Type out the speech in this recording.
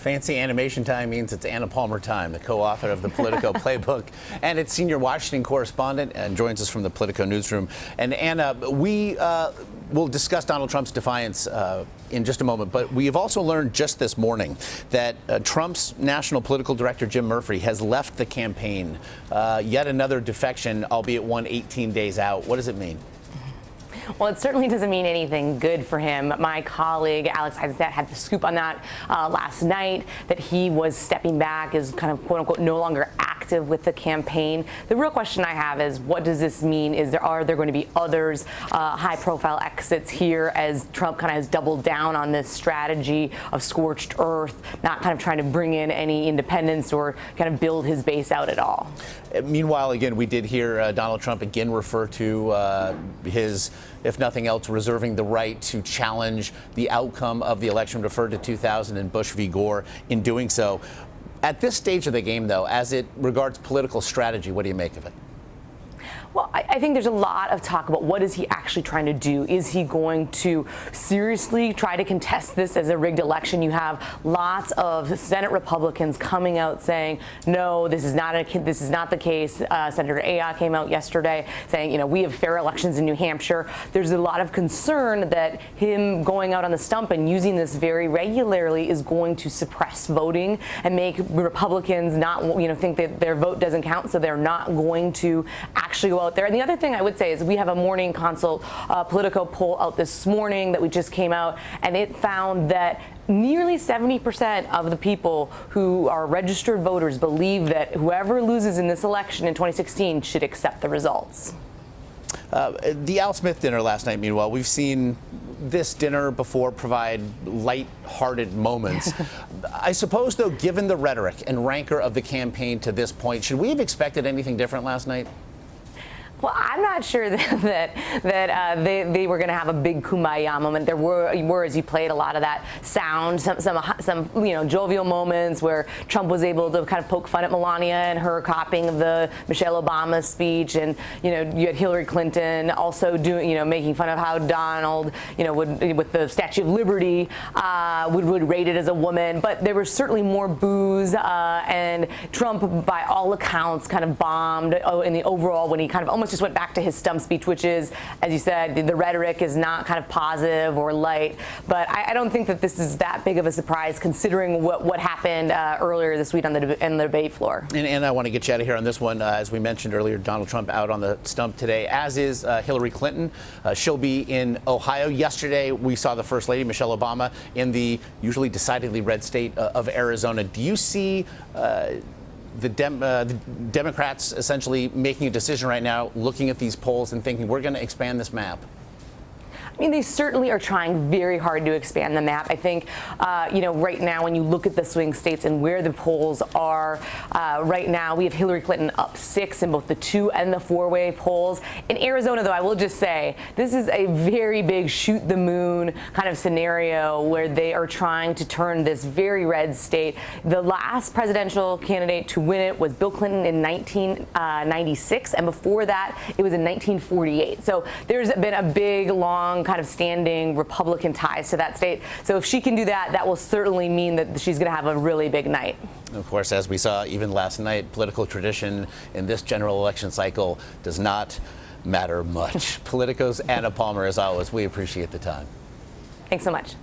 Fancy animation time means it's Anna Palmer time, the co-author of the Politico Playbook, and it's senior Washington correspondent, and joins us from the Politico newsroom. And Anna, we will discuss Donald Trump's defiance in just a moment, but we have also learned just this morning that Trump's national political director, Jim Murphy, has left the campaign. Yet another defection, albeit one 18 days out. What does it mean? Well, it certainly doesn't mean anything good for him. My colleague, Alex Eisenstadt, had the scoop on that last night, that he was stepping back, is kind of, quote unquote, no longer active with the campaign. The real question I have is, what does this mean? Are there going to be others, high-profile exits here, as Trump kind of has doubled down on this strategy of scorched earth, not kind of trying to bring in any independents or kind of build his base out at all? Meanwhile, again, we did hear Donald Trump again refer to his, if nothing else, reserving the right to challenge the outcome of the election, referred to 2000 and Bush v. Gore in doing so. At this stage of the game, though, as it regards political strategy, what do you make of it? Well, I think there's a lot of talk about what is he actually trying to do. Is he going to seriously try to contest this as a rigged election? You have lots of Senate Republicans coming out saying, no, this is not the case. Senator Ayotte came out yesterday saying, you know, we have fair elections in New Hampshire. There's a lot of concern that him going out on the stump and using this very regularly is going to suppress voting and make Republicans not, think that their vote doesn't count, so they're not going to actually go out there. And the other thing I would say is we have a morning consult Politico poll out this morning that we just came out, and it found that nearly 70% of the people who are registered voters believe that whoever loses in this election in 2016 should accept the results. The Al Smith dinner last night, meanwhile, we've seen this dinner before provide light-hearted moments. I suppose, though, given the rhetoric and rancor of the campaign to this point, should we have expected anything different last night? Well, I'm not sure that they were going to have a big kumbaya moment. There were, as you played, a lot of that sound, some jovial moments where Trump was able to kind of poke fun at Melania and her copying of the Michelle Obama speech, and you had Hillary Clinton also doing, making fun of how Donald, would, with the Statue of Liberty, would rate it as a woman. But there was certainly more booze, and Trump, by all accounts, kind of bombed in the overall when he kind of almost just went back to his stump speech, which is, as you said, the rhetoric is not kind of positive or light. But I don't think that this is that big of a surprise, considering what happened earlier this week on the debate floor. And I want to get you out of here on this one. As we mentioned earlier, Donald Trump out on the stump today, as is Hillary Clinton. She'll be in Ohio. Yesterday, we saw the First Lady, Michelle Obama, in the usually decidedly red state of Arizona. Do you see the Democrats essentially making a decision right now, looking at these polls and thinking, we're going to expand this map? I mean, they certainly are trying very hard to expand the map. I think, right now, when you look at the swing states and where the polls are right now, we have Hillary Clinton up 6 in both the 2- and the 4-way polls. In Arizona, though, I will just say, this is a very big shoot-the-moon kind of scenario where they are trying to turn this very red state. The last presidential candidate to win it was Bill Clinton in 1996, and before that, it was in 1948. So there's been a big, long, kind of standing Republican ties to that state. So if she can do that, that will certainly mean that she's going to have a really big night. Of course, as we saw even last night, political tradition in this general election cycle does not matter much. Politico's Anna Palmer, as always, we appreciate the time. Thanks so much.